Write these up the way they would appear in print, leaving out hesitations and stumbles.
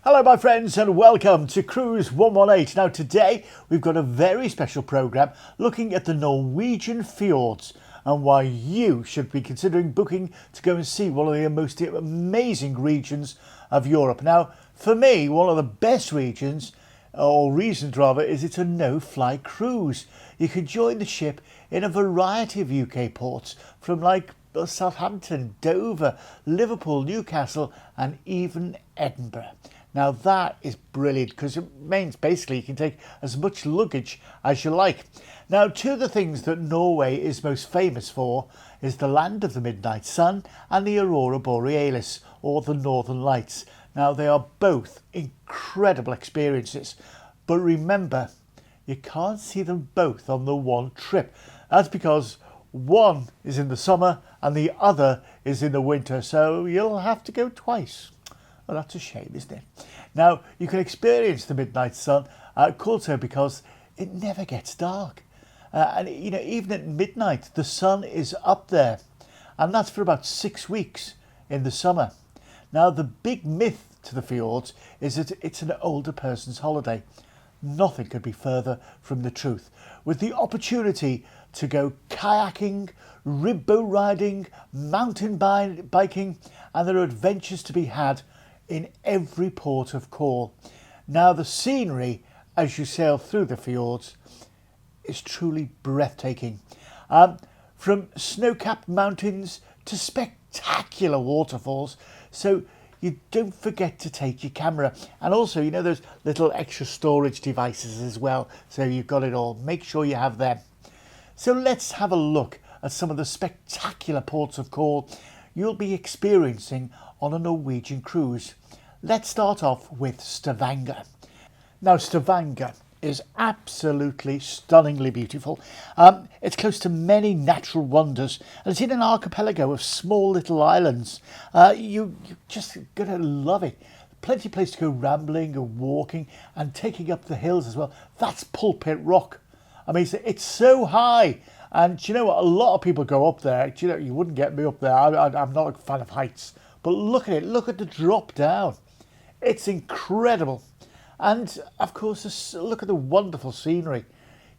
Hello my friends and welcome to Cruise118. Now today we've got a very special programme looking at the Norwegian Fjords and why you should be considering booking to go and see one of the most amazing regions of Europe. Now for me, one of the best regions, or reasons rather, is it's a no-fly cruise. You can join the ship in a variety of UK ports from like Southampton, Dover, Liverpool, Newcastle and even Edinburgh. Now that is brilliant because it means basically you can take as much luggage as you like. Now two of the things that Norway is most famous for is the land of the midnight sun and the aurora borealis, or the northern lights. Now they are both incredible experiences, but remember you can't see them both on the one trip. That's because one is in the summer and the other is in the winter, so you'll have to go twice. Well, that's a shame, isn't it? Now, you can experience the midnight sun, called so because it never gets dark. And, you know, even at midnight, the sun is up there. And that's for about 6 weeks in the summer. Now, the big myth to the fjords is that it's an older person's holiday. Nothing could be further from the truth. With the opportunity to go kayaking, ribboat riding, mountain biking, and there are adventures to be had in every port of call. Now the scenery as you sail through the fjords is truly breathtaking. From snow-capped mountains to spectacular waterfalls, so you don't forget to take your camera. And also, you know, those little extra storage devices as well, so you've got it all. Make sure you have them. So let's have a look at some of the spectacular ports of call you'll be experiencing on a Norwegian cruise. Let's start off with Stavanger. Now Stavanger is absolutely stunningly beautiful. It's close to many natural wonders and it's in an archipelago of small little islands. You're just gonna love it. Plenty of place to go rambling and walking and taking up the hills as well. That's Pulpit Rock. I mean, it's so high. And you know what? A lot of people go up there. You know, you wouldn't get me up there. I'm not a fan of heights. But look at it. Look at the drop down. It's incredible. And of course, look at the wonderful scenery.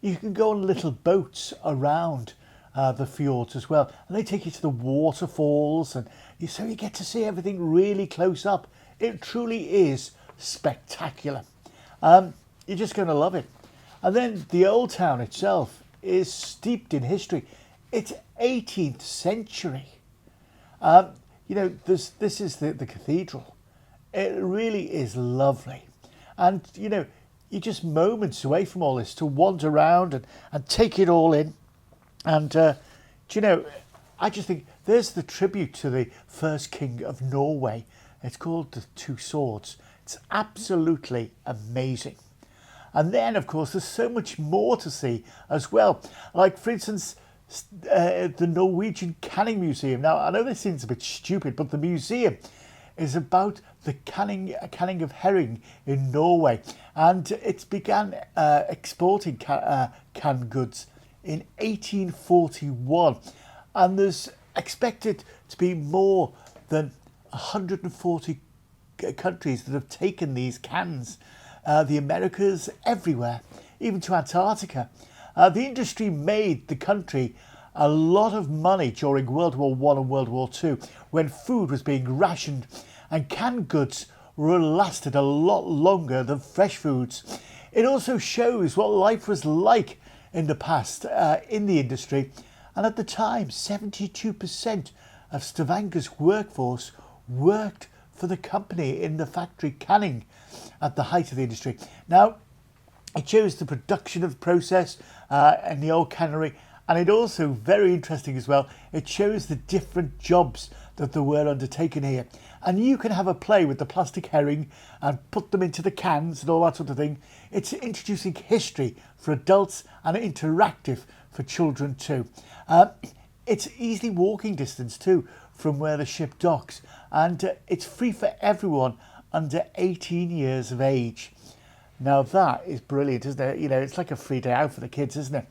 You can go on little boats around the fjords as well. And they take you to the waterfalls. And so you get to see everything really close up. It truly is spectacular. You're just going to love it. And then the old town itself is steeped in history. It's 18th century. You know, this is the cathedral. It really is lovely. And, you know, you're just moments away from all this to wander around and take it all in. And, do you know, I just think there's the tribute to the first king of Norway. It's called the Two Swords. It's absolutely amazing. And then, of course, there's so much more to see as well. Like, for instance, the Norwegian Canning Museum. Now, I know this seems a bit stupid, but the museum is about the canning of herring in Norway. And it began exporting canned goods in 1841. And there's expected to be more than 140 countries that have taken these cans. The Americas, everywhere, even to Antarctica. The industry made the country a lot of money during World War I and World War II, when food was being rationed and canned goods lasted a lot longer than fresh foods. It also shows what life was like in the past in the industry, and at the time 72% of Stavanger's workforce worked for the company in the factory canning at the height of the industry. Now, it shows the production of the process in the old cannery, and it also, very interesting as well, it shows the different jobs that there were undertaken here. And you can have a play with the plastic herring and put them into the cans and all that sort of thing. It's introducing history for adults and interactive for children too. It's easily walking distance too from where the ship docks, and it's free for everyone under 18 years of age. Now that is brilliant, isn't it? You know, it's like a free day out for the kids, isn't it?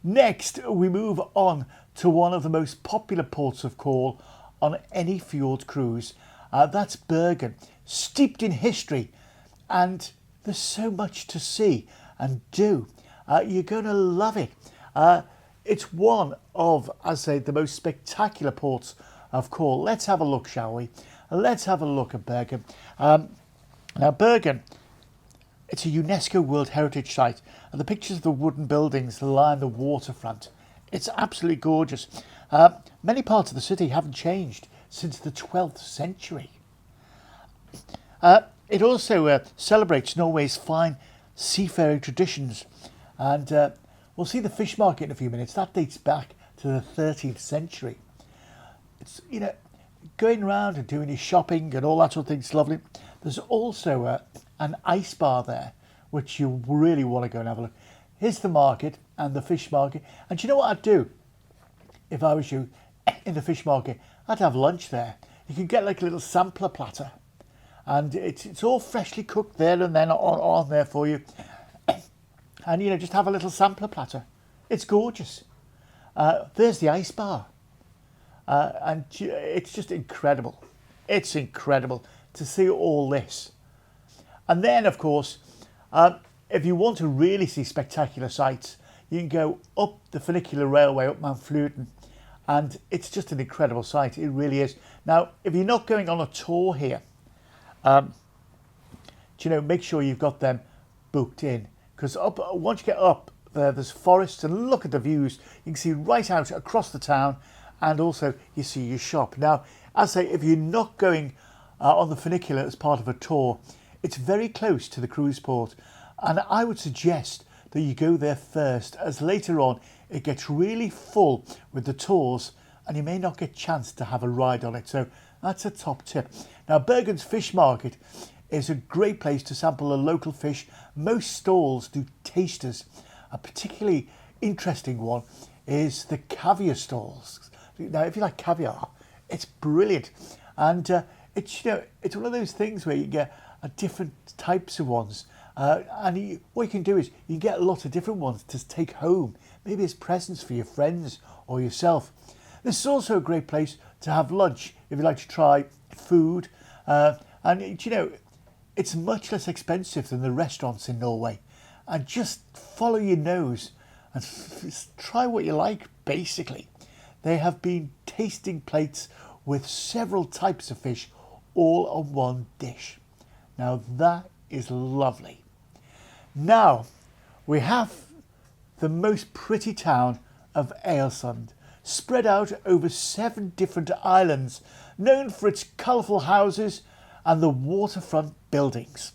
Next, we move on to one of the most popular ports of call on any fjord cruise. That's Bergen, steeped in history. and there's so much to see and do. You're going to love it. It's one of, I say, the most spectacular ports of call. Let's have a look, shall we? Let's have a look at Bergen. Now, Bergen, it's a UNESCO World Heritage Site, and the pictures of the wooden buildings line the waterfront. It's absolutely gorgeous. Many parts of the city haven't changed since the 12th century. It also celebrates Norway's fine seafaring traditions, and we'll see the fish market in a few minutes. That dates back to the 13th century. It's, going around and doing your shopping and all that sort of thing is lovely. There's also an ice bar there, which you really want to go and have a look. Here's the market and the fish market. And do you know what I'd do if I was you in the fish market? I'd have lunch there. You can get like a little sampler platter, and it's all freshly cooked there and then on there for you. And, just have a little sampler platter. It's gorgeous. There's the ice bar. And it's just incredible. It's incredible to see all this. And then, of course, if you want to really see spectacular sights, you can go up the funicular railway up Mount Fluten, and it's just an incredible sight. It really is. Now, if you're not going on a tour here, make sure you've got them booked in, because once you get up there, there's forests, and look at the views. You can see right out across the town, and also you see your shop. Now, as I say, if you're not going on the funicular as part of a tour, it's very close to the cruise port, and I would suggest that you go there first, as later on it gets really full with the tours and you may not get a chance to have a ride on it. So that's a top tip. Now, Bergen's fish market is a great place to sample the local fish. Most stalls do tasters. A particularly interesting one is the caviar stalls. Now, if you like caviar, it's brilliant, and it's one of those things where you get different types of ones, and what you can do is you can get a lot of different ones to take home, maybe as presents for your friends or yourself. This is also a great place to have lunch if you like to try food, and it's much less expensive than the restaurants in Norway, and just follow your nose and try what you like, basically. They have been tasting plates with several types of fish all on one dish. Now, that is lovely. Now, we have the most pretty town of Ålesund, spread out over 7 different islands, known for its colourful houses and the waterfront buildings.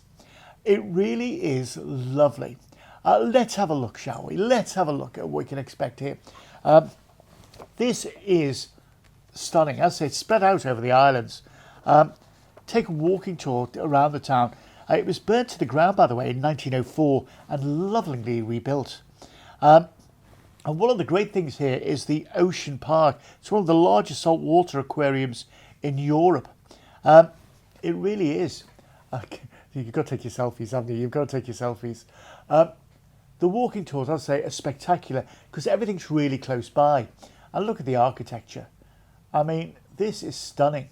It really is lovely. Let's have a look, shall we? Let's have a look at what we can expect here. This is stunning. As I say, it's spread out over the islands. Take a walking tour around the town. It was burnt to the ground, by the way, in 1904 and lovingly rebuilt. And one of the great things here is the Ocean Park. It's one of the largest saltwater aquariums in Europe. It really is. You've got to take your selfies, haven't you? You've got to take your selfies. The walking tours, I'd say, are spectacular because everything's really close by. And look at the architecture. I mean, this is stunning.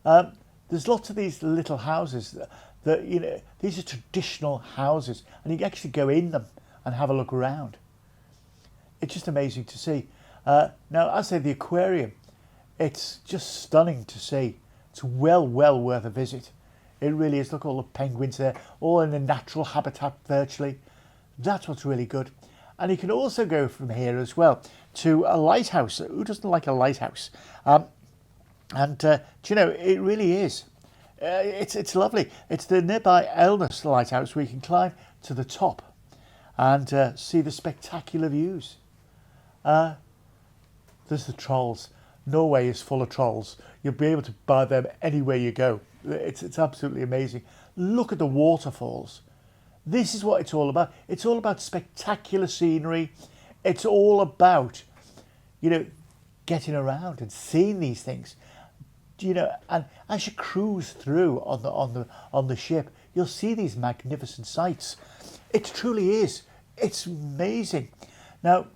There's lots of these little houses that these are traditional houses, and you can actually go in them and have a look around. It's just amazing to see. Now, as I say, the aquarium, it's just stunning to see. It's well worth a visit. It really is. Look at all the penguins there, all in a natural habitat virtually. That's what's really good. And you can also go from here as well to a lighthouse. Who doesn't like a lighthouse? It really is. It's lovely. It's the nearby Elnes lighthouse where you can climb to the top and see the spectacular views. There's the trolls. Norway is full of trolls. You'll be able to buy them anywhere you go. It's absolutely amazing. Look at the waterfalls. This is what it's all about. It's all about spectacular scenery. It's all about, getting around and seeing these things. And as you cruise through on the ship, you'll see these magnificent sights. It truly is. It's amazing. Now,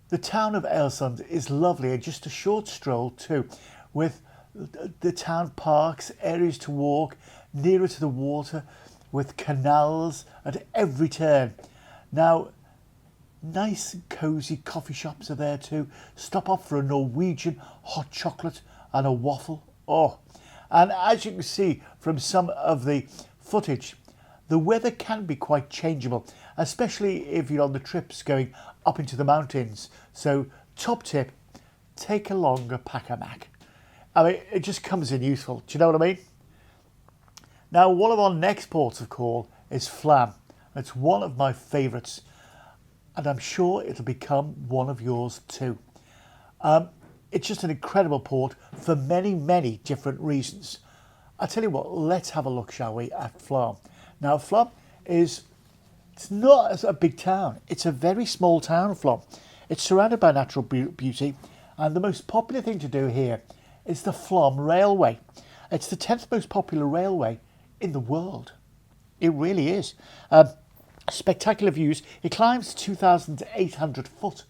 the town of Ålesund is lovely, and just a short stroll too, with the town parks, areas to walk, nearer to the water, with canals at every turn. Now, nice and cosy coffee shops are there too. Stop off for a Norwegian hot chocolate and a waffle. Oh, and as you can see from some of the footage, the weather can be quite changeable, especially if you're on the trips going up into the mountains. So top tip, take along a pack-a-mac. I mean, it just comes in useful. Do you know what I mean? Now, one of our next ports of call is Flam. It's one of my favourites, and I'm sure it'll become one of yours too. It's just an incredible port for many, many different reasons. I tell you what, let's have a look, shall we, at Flam. Now, Flam it's not a big town. It's a very small town, Flam. It's surrounded by natural beauty, and the most popular thing to do here is the Flam Railway. It's the 10th most popular railway in the world. It really is. Spectacular views. It climbs 2,800 foot.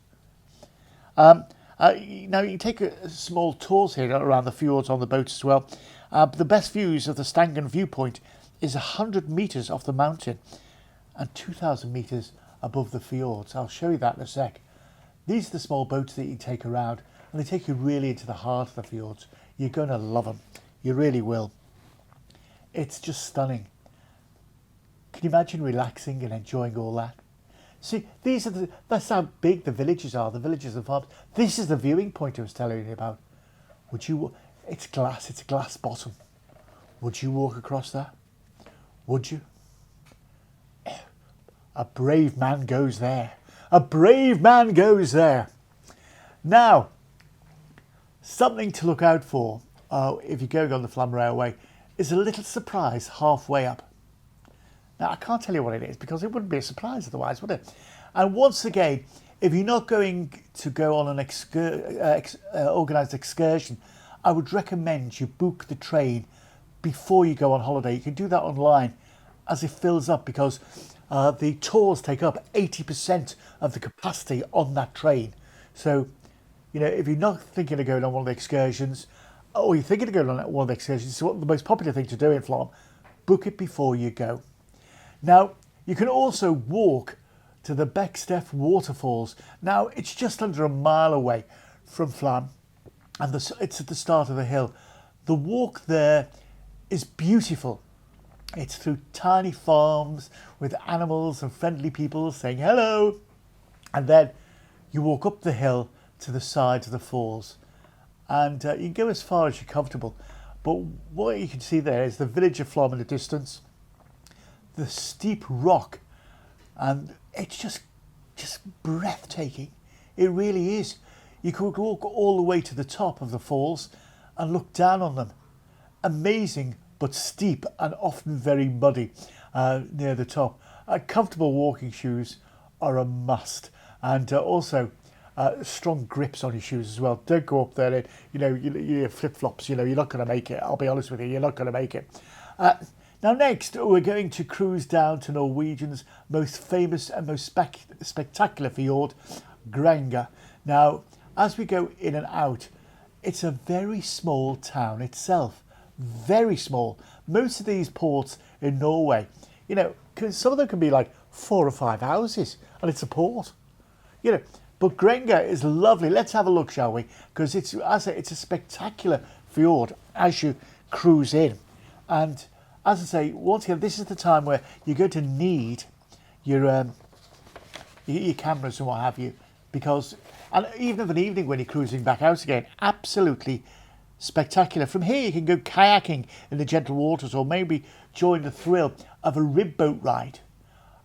Now, you can take small tours here around the fjords on the boats as well. But the best views of the Stangen viewpoint is 100 metres off the mountain and 2,000 metres above the fjords. I'll show you that in a sec. These are the small boats that you take around, and they take you really into the heart of the fjords. You're going to love them. You really will. It's just stunning. Can you imagine relaxing and enjoying all that? See, that's how big the villages are, the villages and farms. This is the viewing point I was telling you about. It's a glass bottom. Would you walk across that? Would you? A brave man goes there. A brave man goes there. Now, something to look out for if you're going on the Flam Railway is a little surprise halfway up. Now, I can't tell you what it is because it wouldn't be a surprise otherwise, would it? And once again, if you're not going to go on an organised excursion, I would recommend you book the train before you go on holiday. You can do that online as it fills up because the tours take up 80% of the capacity on that train. So, if you're not thinking of going on one of the excursions, or you're thinking of going on one of the excursions, it's the most popular thing to do in Flam, book it before you go. Now, you can also walk to the Beksteff waterfalls. Now, it's just under a mile away from Flam, and it's at the start of the hill. The walk there is beautiful. It's through tiny farms with animals and friendly people saying hello. And then you walk up the hill to the sides of the falls. And you can go as far as you're comfortable. But what you can see there is the village of Flam in the distance, the steep rock, and it's just breathtaking. It really is. You could walk all the way to the top of the falls and look down on them. Amazing, but steep and often very muddy near the top. Comfortable walking shoes are a must, and also strong grips on your shoes as well. Don't go up there in, your flip-flops. You're not going to make it. I'll be honest with you, you're not going to make it. Now next, we're going to cruise down to Norwegian's most famous and most spectacular fjord, Granger. Now, as we go in and out, it's a very small town itself. Very small. Most of these ports in Norway, some of them can be like 4 or 5 houses, and it's a port. But Granger is lovely. Let's have a look, shall we? Because it's a spectacular fjord as you cruise in. And as I say, once again, this is the time where you're going to need your cameras and what have you, and even of an evening when you're cruising back out again, absolutely spectacular. From here you can go kayaking in the gentle waters, or maybe join the thrill of a rib boat ride.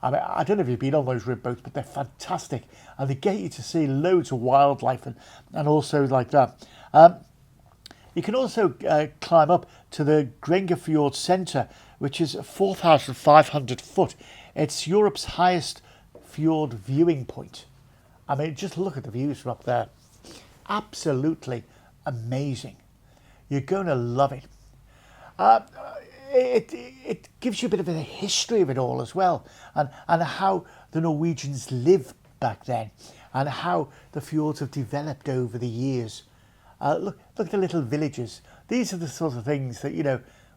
I mean, I don't know if you've been on those rib boats, but they're fantastic, and they get you to see loads of wildlife and also like that. You can also climb up to the Granger Fjord Centre, which is 4,500 foot. It's Europe's highest fjord viewing point. I mean, just look at the views from up there. Absolutely amazing. You're going to love it. It gives you a bit of a history of it all as well, and how the Norwegians lived back then, and how the fjords have developed over the years. Look at the little villages. These are the sort of things that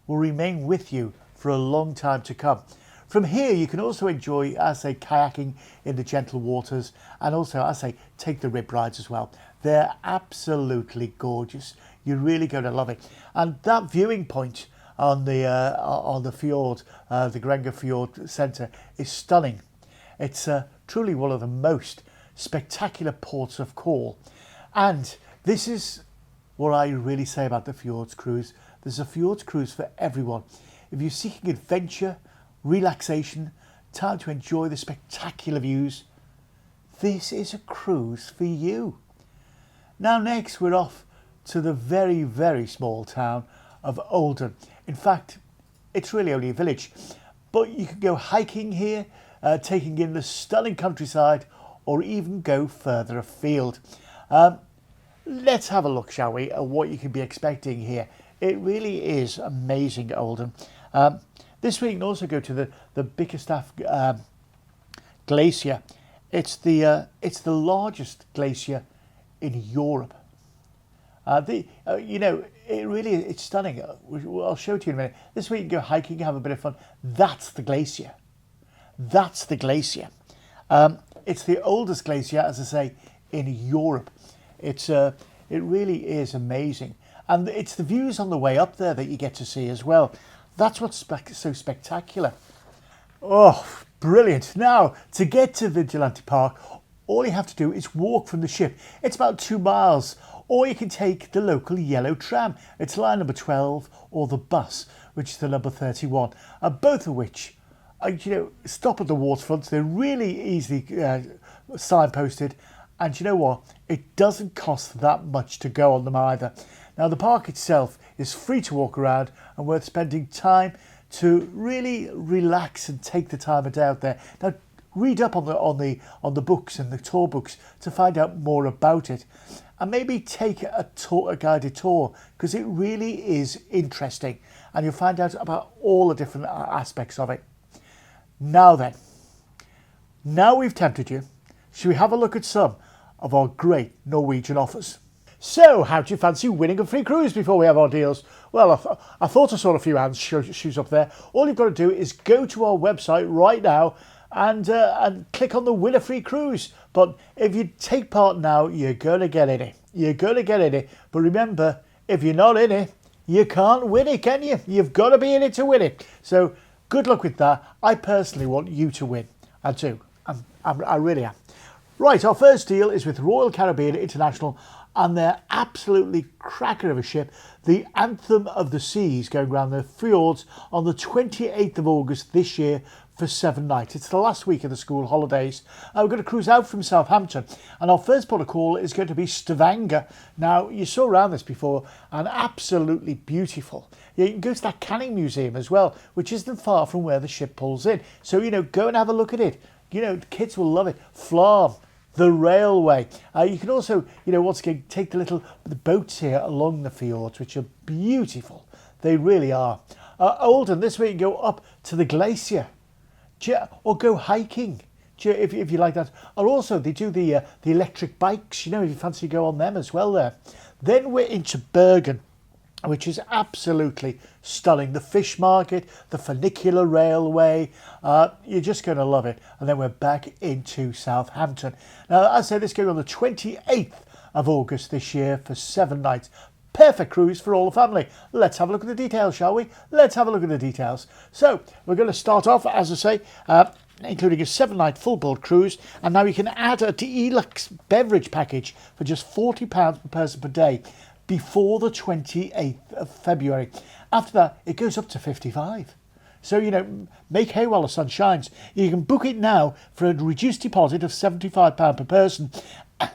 will remain with you for a long time to come. From here, you can also enjoy, as I say, kayaking in the gentle waters, and also, as I say, take the rib rides as well. They're absolutely gorgeous. You're really going to love it. And that viewing point on the fjord, the Grenga Fjord Centre, is stunning. It's truly one of the most spectacular ports of call. And this is what I really say about the Fjords Cruise. There's a Fjords Cruise for everyone. If you're seeking adventure, relaxation, time to enjoy the spectacular views, this is a cruise for you. Now next we're off to the very, very small town of Oldham. In fact, it's really only a village, but you can go hiking here, taking in the stunning countryside, or even go further afield. Let's have a look, shall we, at what you can be expecting here. It really is amazing, Oldham. This week you can also go to the Bickerstaff Glacier. It's the largest glacier in Europe. You know, it's stunning. I'll show it to you in a minute. This week you can go hiking, have a bit of fun. That's the glacier. That's the glacier. It's the oldest glacier, as I say, in Europe. It really is amazing. And it's the views on the way up there that you get to see as well. That's what's so spectacular. Oh, brilliant. Now, to get to Vigilante Park, all you have to do is walk from the ship. It's about 2 miles. Or you can take the local yellow tram. It's line number 12, or the bus, which is the number 31. Both of which, stop at the waterfront. They're really easily signposted. And you know what? It doesn't cost that much to go on them either. Now, the park itself is free to walk around and worth spending time to really relax and take the time of day out there. Now, read up on the books and the tour books to find out more about it, and maybe take a guided tour, because it really is interesting, and you'll find out about all the different aspects of it. Now then, now we've tempted you, should we have a look at some of our great Norwegian offers? So, how do you fancy winning a free cruise before we have our deals? Well, I thought I saw a few hands shoes up there. All you've got to do is go to our website right now and click on the win a free cruise. But if you take part now, you're going to get in it. You're going to get in it. But remember, if you're not in it, you can't win it, can you? You've got to be in it to win it. So, good luck with that. I personally want you to win. I do. I really am. Right, our first deal is with Royal Caribbean International and their absolutely cracker of a ship, the Anthem of the Seas, going around the fjords on the 28th of August this year for 7 nights. It's the last week of the school holidays. We're going to cruise out from Southampton, and our first port of call is going to be Stavanger. Now, you saw around this before, and absolutely beautiful. You can go to that canning museum as well, which isn't far from where the ship pulls in. So, go and have a look at it. The kids will love it. Flarm, the railway. You can also, once again, take the boats here along the fjords, which are beautiful. They really are. Oldham, this way you can go up to the glacier, or go hiking, if you like that. Or also, they do the electric bikes, if you fancy to go on them as well there. Then we're into Bergen, which is absolutely stunning. The fish market, the funicular railway, you're just going to love it. And then we're back into Southampton. Now, as I say, this going on the 28th of August this year for 7 nights. Perfect cruise for all the family. Let's have a look at the details, shall we? Let's have a look at the details. So, we're going to start off, as I say, including a 7-night full board cruise, and now you can add a deluxe beverage package for just £40 per person per day before the 28th of February. After that, it goes up to 55. So, make hay while the sun shines. You can book it now for a reduced deposit of £75 per person.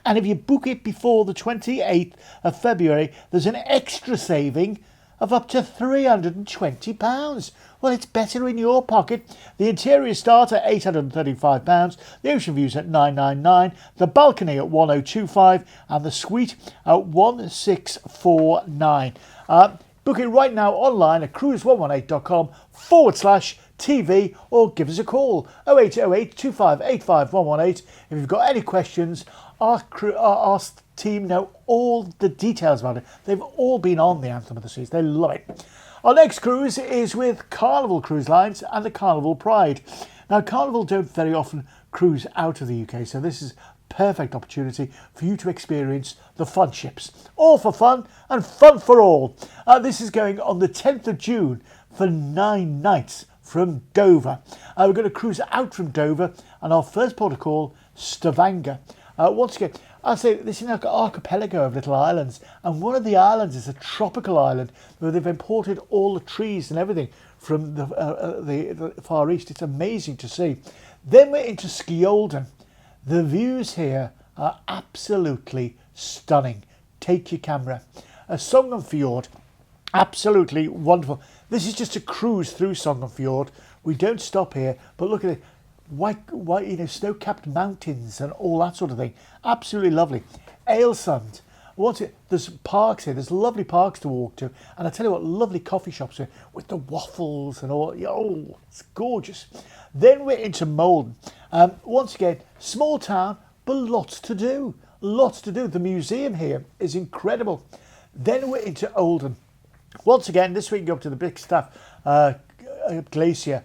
And if you book it before the 28th of February, there's an extra saving of up to £320. Well, it's better in your pocket. The interior start at £835, the ocean views at £999, the balcony at £1025, and the suite at £1649. Book it right now online at cruise118.com/TV, or give us a call 0808 2585 118. If you've got any questions, our team know all the details about it. They've all been on the Anthem of the Seas. They love it. Our next cruise is with Carnival Cruise Lines and the Carnival Pride. Now, Carnival don't very often cruise out of the UK, so this is a perfect opportunity for you to experience the fun ships. All for fun and fun for all. This is going on the 10th of June for 9 nights from Dover. We're going to cruise out from Dover, and our first port of call, Stavanger. Once again, I'll say this is an archipelago of little islands, and one of the islands is a tropical island where they've imported all the trees and everything from the Far East. It's amazing to see. Then we're into Skjolden. The views here are absolutely stunning. Take your camera. Songen Fjord, absolutely wonderful. This is just a cruise through Songen Fjord. We don't stop here, but look at it. White, snow-capped mountains and all that sort of thing. Absolutely lovely. Ailsund. There's parks here. There's lovely parks to walk to. And I tell you what, lovely coffee shops here with the waffles and all. Oh, it's gorgeous. Then we're into Molden. Once again, small town, but lots to do. Lots to do. The museum here is incredible. Then we're into Olden. Once again, this week you go up to the big stuff, glacier.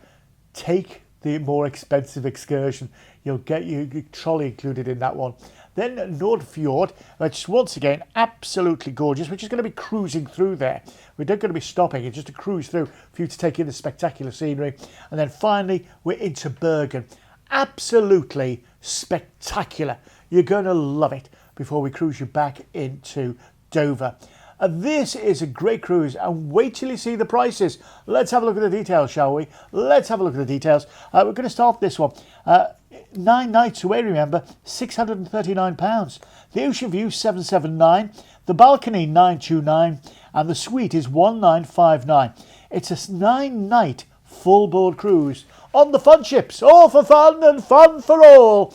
Take the more expensive excursion. You'll get your trolley included in that one. Then Nordfjord, which once again absolutely gorgeous. We're just going to be cruising through there. We're not going to be stopping. It's just a cruise through for you to take in the spectacular scenery. And then finally we're into Bergen. Absolutely spectacular. You're going to love it before we cruise you back into Dover. This is a great cruise, and wait till you see the prices. Let's have a look at the details, shall we? Let's have a look at the details. We're going to start this one. 9 nights away, remember, £639. The Ocean View, 779. The balcony, 929. And the suite is 1959. It's a 9-night full-board cruise on the fun ships. All for fun and fun for all.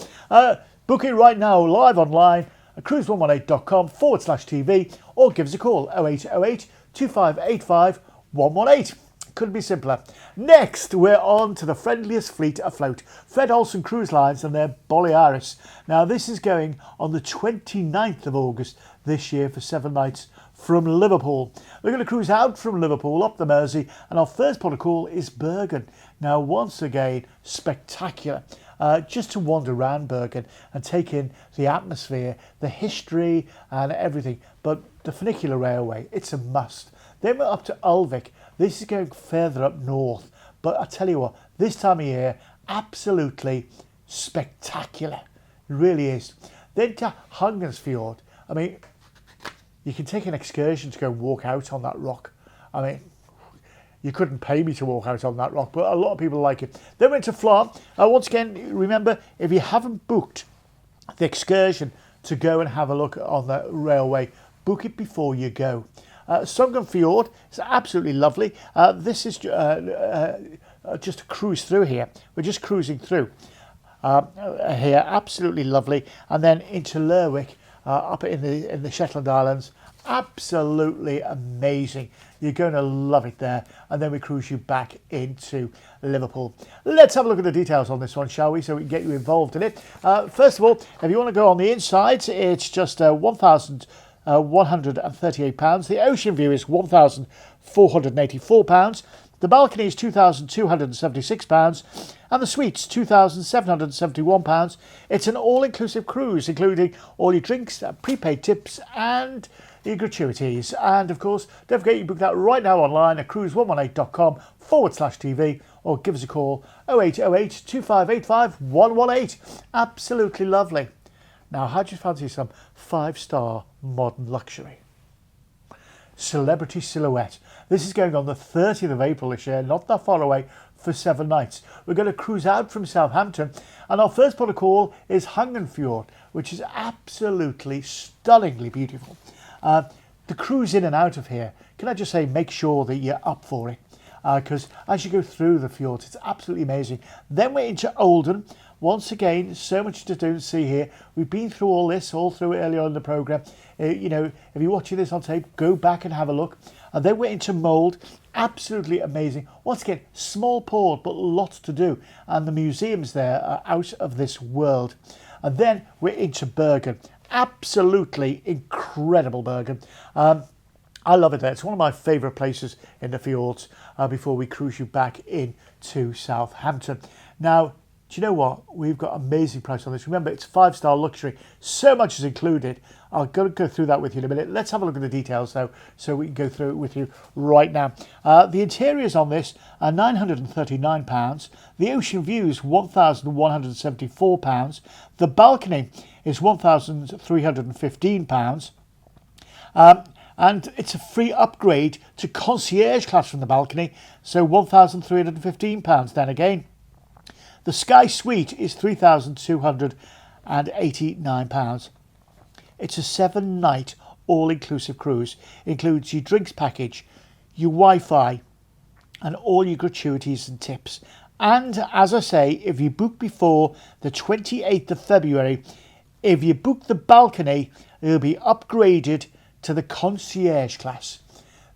Book it right now, live online at cruise118.com/TV, or give us a call 0808 2585 118. Couldn't be simpler. Next, we're on to the friendliest fleet afloat, Fred Olsen Cruise Lines and their Borealis. Now, this is going on the 29th of August this year for 7 nights from Liverpool. We're going to cruise out from Liverpool up the Mersey, and our first port of call is Bergen. Now, once again, spectacular. Just to wander around Bergen and take in the atmosphere, the history and everything. But the funicular railway, it's a must. Then we're up to Ulvik. This is going further up north. But I tell you what, this time of year, absolutely spectacular. It really is. Then to Hungersfjord. I mean, you can take an excursion to go walk out on that rock. I mean, you couldn't pay me to walk out on that rock, but a lot of people like it. Then we went to Flar. Once again, remember, if you haven't booked the excursion to go and have a look on the railway, book it before you go. Songen Fjord is absolutely lovely. This is just a cruise through here. We're just cruising through here. Absolutely lovely. And then into Lerwick, up in the Shetland Islands. Absolutely amazing. You're going to love it there. And then we cruise you back into Liverpool. Let's have a look at the details on this one, shall we, so we can get you involved in it. First of all, if you want to go on the inside, it's just £1,138. The Ocean View is £1,484. The balcony is £2,276, and the suite's £2,771. It's an all-inclusive cruise, including all your drinks, prepaid tips, and your gratuities. And of course, don't forget you book that right now online at cruise118.com/TV, or give us a call 0808 2585 118. Absolutely lovely. Now, how do you fancy some 5-star modern luxury? Celebrity Silhouette. This is going on the 30th of April this year, not that far away, for 7 nights. We're going to cruise out from Southampton, and our first port of call is Hungersfjord, which is absolutely stunningly beautiful. The cruise in and out of here, can I just say, make sure that you're up for it, because as you go through the fjords, it's absolutely amazing. Then we're into Olden. Once again, so much to do and see here. We've been through all this, all through it earlier on in the programme. You know, if you're watching this on tape, go back and have a look. And then we're into Mold. Absolutely amazing. Once again, small port, but lots to do. And the museums there are out of this world. And then we're into Bergen. absolutely incredible burger. I love it there. It's one of my favourite places in the fjords before we cruise you back into Southampton. Now, do you know what? We've got amazing price on this. Remember, it's 5-star luxury. So much is included. I'll go through that with you in a minute. Let's have a look at the details, though, so we can go through it with you right now. The interiors on this are £939. The ocean view is £1,174. The balcony is £1,315. And it's a free upgrade to concierge class from the balcony, so £1,315 then again. The Sky Suite is £3,289. It's a 7-night all-inclusive cruise. Includes your drinks package, your Wi-Fi, and all your gratuities and tips. And as I say, if you book before the 28th of February, if you book the balcony, it'll be upgraded to the concierge class.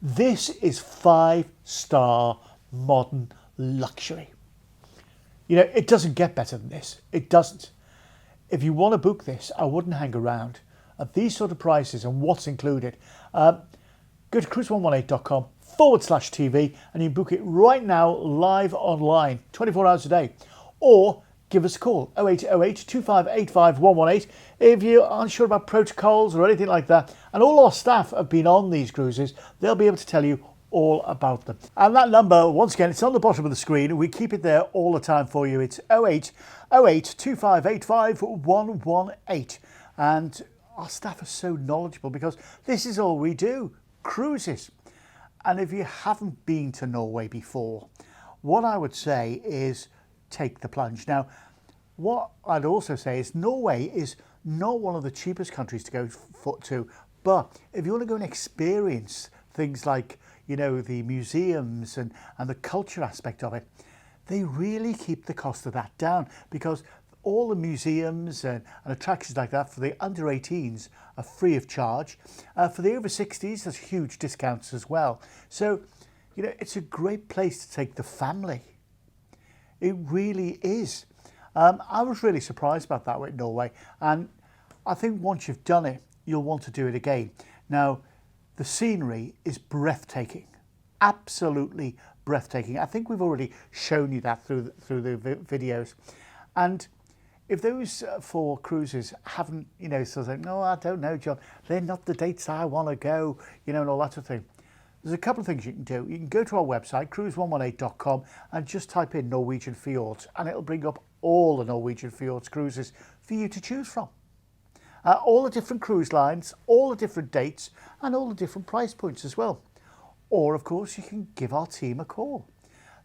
This is 5-star modern luxury. You know, it doesn't get better than this. It doesn't. If you want to book this, I wouldn't hang around. At these sort of prices and what's included, go to cruise118.com/TV and you book it right now live online, 24 hours a day. Or give us a call, 0808 2585 118, if you're unsure about protocols or anything like that. And all our staff have been on these cruises. They'll be able to tell you all about them. And that number, once again, it's on the bottom of the screen. We keep it there all the time for you. It's 0808 2585 118. And our staff are so knowledgeable because this is all we do, cruises. And if you haven't been to Norway before, what I would say is take the plunge. Now, what I'd also say is Norway is not one of the cheapest countries to go to, but if you want to go and experience things like, you know, the museums and the culture aspect of it, they really keep the cost of that down, because all the museums and attractions like that for the under 18s are free of charge. For the over 60s, there's huge discounts as well. So, you know, it's a great place to take the family. It really is. I was really surprised about that with Norway, and I think once you've done it, you'll want to do it again. Now, the scenery is breathtaking, absolutely breathtaking. I think we've already shown you that through the videos. And if those 4 cruises haven't, you know, sort of like, no, I don't know, John, they're not the dates I want to go, you know, and all that sort of thing. There's a couple of things you can do. You can go to our website, cruise118.com, and just type in Norwegian Fjords, and it'll bring up all the Norwegian Fjords cruises for you to choose from. All the different cruise lines, all the different dates, and all the different price points as well. Or, of course, you can give our team a call.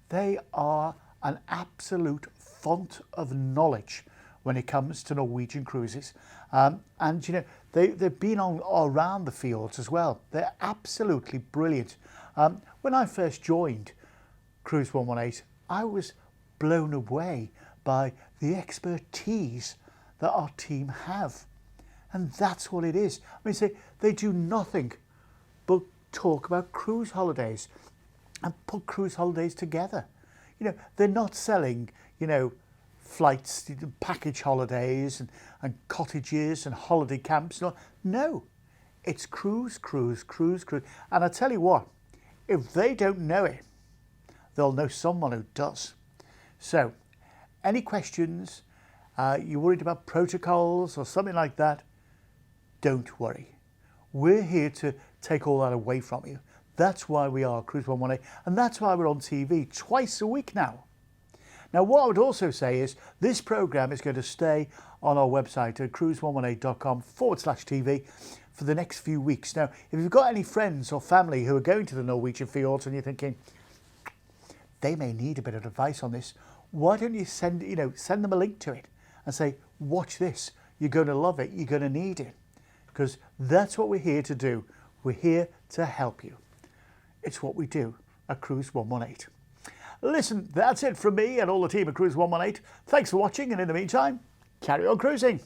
They are an absolute font of knowledge when it comes to Norwegian cruises. And, you know, they've been on around the fjords as well. They're absolutely brilliant. When I first joined Cruise118, I was blown away by the expertise that our team have. And that's what it is. I mean, they do nothing but talk about cruise holidays and put cruise holidays together. You know, they're not selling, you know, flights, package holidays and cottages and holiday camps. No, it's cruise. And I tell you what, if they don't know it, they'll know someone who does. So, any questions, you're worried about protocols or something like that, don't worry. We're here to take all that away from you. That's why we are Cruise118, and that's why we're on TV twice a week now. Now, what I would also say is this programme is going to stay on our website at cruise118.com/TV for the next few weeks. Now, if you've got any friends or family who are going to the Norwegian Fjords and you're thinking they may need a bit of advice on this, why don't you send them a link to it and say, watch this, you're going to love it, you're going to need it. Because that's what we're here to do. We're here to help you. It's what we do at Cruise118. Listen, that's it from me and all the team at Cruise118. Thanks for watching, and in the meantime, carry on cruising.